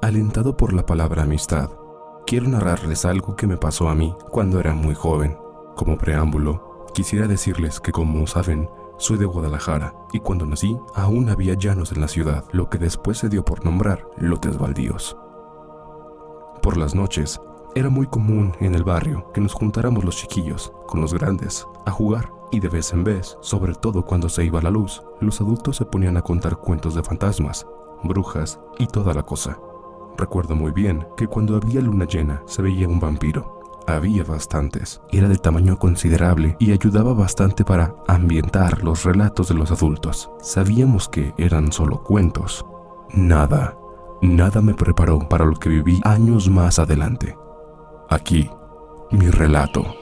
Alentado por la palabra amistad, quiero narrarles algo que me pasó a mí cuando era muy joven. Como preámbulo, quisiera decirles que, como saben, soy de Guadalajara y cuando nací aún había llanos en la ciudad, lo que después se dio por nombrar lotes baldíos. Por las noches, era muy común en el barrio que nos juntáramos los chiquillos con los grandes a jugar y de vez en vez, sobre todo cuando se iba la luz, los adultos se ponían a contar cuentos de fantasmas, brujas y toda la cosa. Recuerdo muy bien que cuando había luna llena se veía un vampiro. Había bastantes, era de tamaño considerable y ayudaba bastante para ambientar los relatos de los adultos. Sabíamos que eran solo cuentos. Nada me preparó para lo que viví años más adelante. Aquí, mi relato.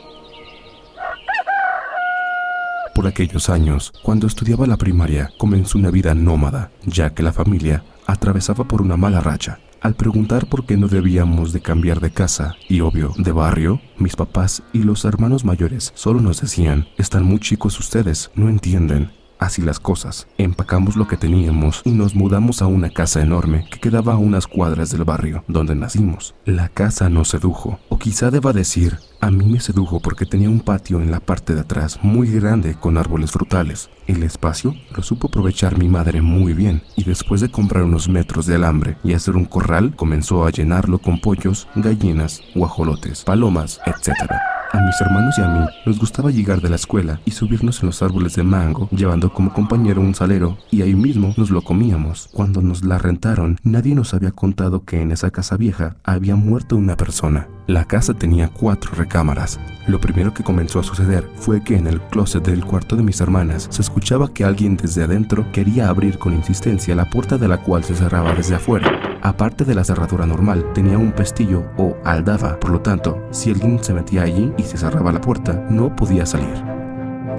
Por aquellos años, cuando estudiaba la primaria, comenzó una vida nómada, ya que la familia atravesaba por una mala racha. Al preguntar por qué no debíamos de cambiar de casa y, obvio, de barrio, mis papás y los hermanos mayores solo nos decían: están muy chicos ustedes, no entienden. Así las cosas, empacamos lo que teníamos y nos mudamos a una casa enorme que quedaba a unas cuadras del barrio donde nacimos. La casa nos sedujo, o quizá deba decir, a mí me sedujo porque tenía un patio en la parte de atrás muy grande con árboles frutales. El espacio lo supo aprovechar mi madre muy bien y después de comprar unos metros de alambre y hacer un corral, comenzó a llenarlo con pollos, gallinas, guajolotes, palomas, etc. A mis hermanos y a mí nos gustaba llegar de la escuela y subirnos en los árboles de mango, llevando como compañero un salero, y ahí mismo nos lo comíamos. Cuando nos la rentaron, nadie nos había contado que en esa casa vieja había muerto una persona. La casa tenía 4 recámaras. Lo primero que comenzó a suceder fue que en el closet del cuarto de mis hermanas se escuchaba que alguien desde adentro quería abrir con insistencia la puerta de la cual se cerraba desde afuera. Aparte de la cerradura normal, tenía un pestillo o aldaba, por lo tanto, si alguien se metía allí y se cerraba la puerta, no podía salir.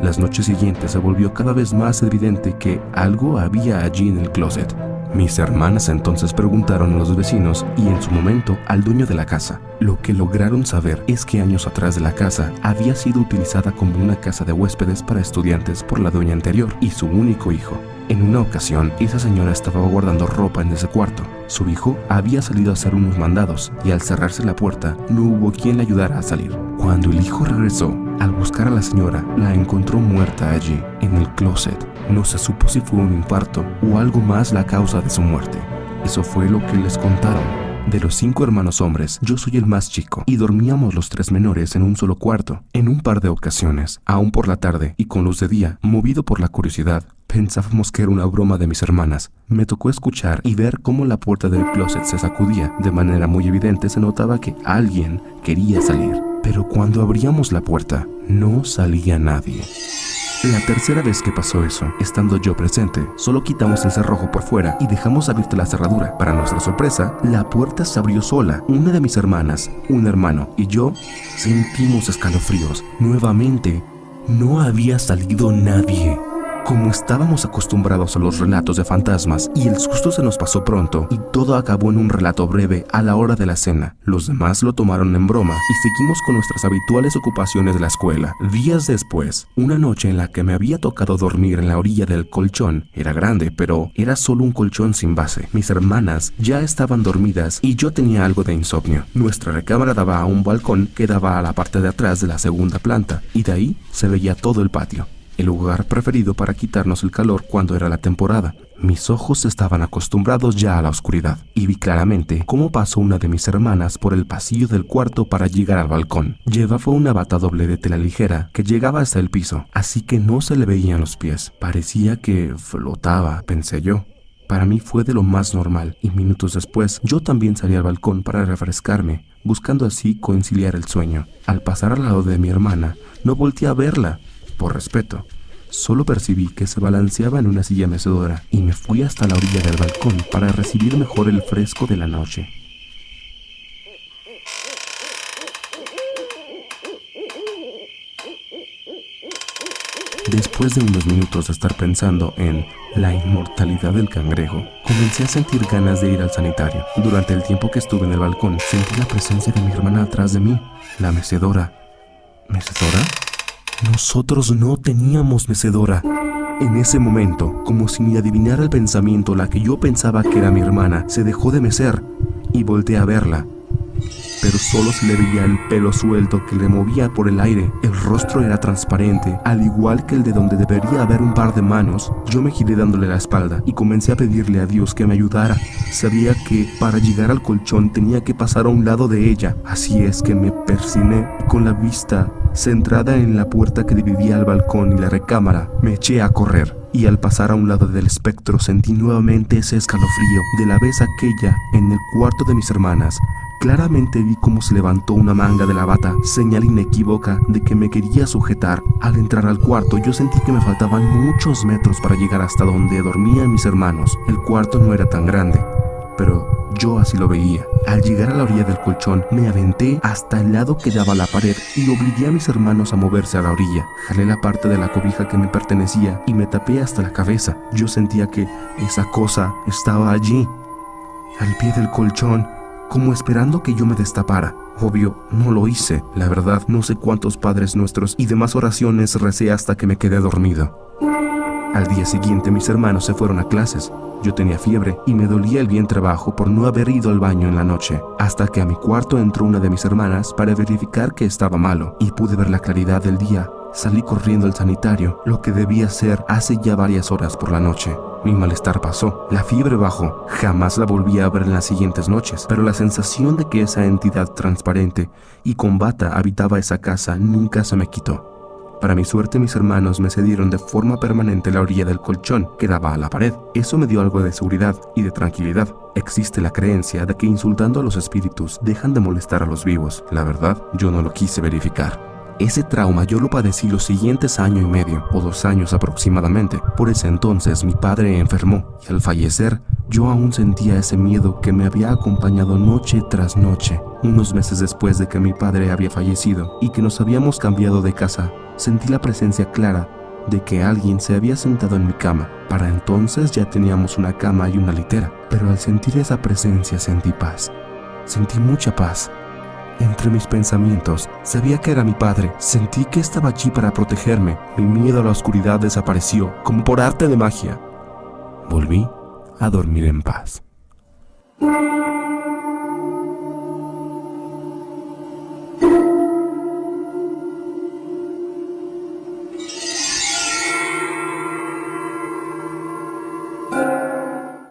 Las noches siguientes se volvió cada vez más evidente que algo había allí en el closet. Mis hermanas entonces preguntaron a los vecinos y en su momento al dueño de la casa. Lo que lograron saber es que años atrás de la casa había sido utilizada como una casa de huéspedes para estudiantes por la dueña anterior y su único hijo. En una ocasión, esa señora estaba guardando ropa en ese cuarto. Su hijo había salido a hacer unos mandados y al cerrarse la puerta no hubo quien le ayudara a salir. Cuando el hijo regresó, al buscar a la señora, la encontró muerta allí, en el closet. No se supo si fue un infarto o algo más la causa de su muerte. Eso fue lo que les contaron. De los 5 hermanos hombres, yo soy el más chico y dormíamos los 3 menores en un solo cuarto. En un par de ocasiones, aún por la tarde y con luz de día, movido por la curiosidad, pensábamos que era una broma de mis hermanas. Me tocó escuchar y ver cómo la puerta del closet se sacudía. De manera muy evidente se notaba que alguien quería salir. Pero cuando abríamos la puerta, no salía nadie. La tercera vez que pasó eso, estando yo presente, solo quitamos el cerrojo por fuera y dejamos abierta la cerradura. Para nuestra sorpresa, la puerta se abrió sola. Una de mis hermanas, un hermano y yo sentimos escalofríos. Nuevamente, no había salido nadie. Como estábamos acostumbrados a los relatos de fantasmas y el susto se nos pasó pronto y todo acabó en un relato breve a la hora de la cena. Los demás lo tomaron en broma y seguimos con nuestras habituales ocupaciones de la escuela. Días después, una noche en la que me había tocado dormir en la orilla del colchón, era grande, pero era solo un colchón sin base. Mis hermanas ya estaban dormidas y yo tenía algo de insomnio. Nuestra recámara daba a un balcón que daba a la parte de atrás de la segunda planta y de ahí se veía todo el patio. El lugar preferido para quitarnos el calor cuando era la temporada. Mis ojos estaban acostumbrados ya a la oscuridad y vi claramente cómo pasó una de mis hermanas por el pasillo del cuarto para llegar al balcón. Llevaba una bata doble de tela ligera que llegaba hasta el piso, así que no se le veían los pies. Parecía que flotaba, pensé yo. Para mí fue de lo más normal y minutos después yo también salí al balcón para refrescarme, buscando así conciliar el sueño. Al pasar al lado de mi hermana, no volteé a verla. Por respeto, solo percibí que se balanceaba en una silla mecedora y me fui hasta la orilla del balcón para recibir mejor el fresco de la noche. Después de unos minutos de estar pensando en la inmortalidad del cangrejo, comencé a sentir ganas de ir al sanitario. Durante el tiempo que estuve en el balcón, sentí la presencia de mi hermana atrás de mí, la mecedora. ¿Mecedora? Nosotros no teníamos mecedora. En ese momento, como si me adivinara el pensamiento, la que yo pensaba que era mi hermana, se dejó de mecer y volteé a verla, pero solo se le veía el pelo suelto que le movía por el aire. El rostro era transparente, al igual que el de donde debería haber un par de manos. Yo me giré dándole la espalda y comencé a pedirle a Dios que me ayudara. Sabía que para llegar al colchón tenía que pasar a un lado de ella, así es que me persiné con la vista centrada en la puerta que dividía el balcón y la recámara. Me eché a correr y al pasar a un lado del espectro sentí nuevamente ese escalofrío de la vez aquella en el cuarto de mis hermanas. Claramente vi cómo se levantó una manga de la bata, señal inequívoca de que me quería sujetar. Al entrar al cuarto yo sentí que me faltaban muchos metros para llegar hasta donde dormían mis hermanos. El cuarto no era tan grande, pero yo así lo veía. Al llegar a la orilla del colchón, me aventé hasta el lado que daba a la pared y obligué a mis hermanos a moverse a la orilla. Jalé la parte de la cobija que me pertenecía y me tapé hasta la cabeza. Yo sentía que esa cosa estaba allí, al pie del colchón, como esperando que yo me destapara. Obvio, no lo hice. La verdad, no sé cuántos Padres Nuestros y demás oraciones recé hasta que me quedé dormido. Al día siguiente mis hermanos se fueron a clases. Yo tenía fiebre y me dolía el vientre bajo por no haber ido al baño en la noche, hasta que a mi cuarto entró una de mis hermanas para verificar que estaba malo y pude ver la claridad del día. Salí corriendo al sanitario, lo que debía ser hace ya varias horas por la noche. Mi malestar pasó, la fiebre bajó, jamás la volví a ver en las siguientes noches, pero la sensación de que esa entidad transparente y con bata habitaba esa casa nunca se me quitó. Para mi suerte, mis hermanos me cedieron de forma permanente la orilla del colchón que daba a la pared. Eso me dio algo de seguridad y de tranquilidad. Existe la creencia de que insultando a los espíritus dejan de molestar a los vivos. La verdad, yo no lo quise verificar. Ese trauma yo lo padecí los siguientes año y medio, o 2 años aproximadamente. Por ese entonces mi padre enfermó y al fallecer yo aún sentía ese miedo que me había acompañado noche tras noche. Unos meses después de que mi padre había fallecido y que nos habíamos cambiado de casa, sentí la presencia clara de que alguien se había sentado en mi cama. Para entonces ya teníamos una cama y una litera, pero al sentir esa presencia sentí paz. Sentí mucha paz. Entre mis pensamientos, sabía que era mi padre. Sentí que estaba allí para protegerme. Mi miedo a la oscuridad desapareció, como por arte de magia. Volví a dormir en paz.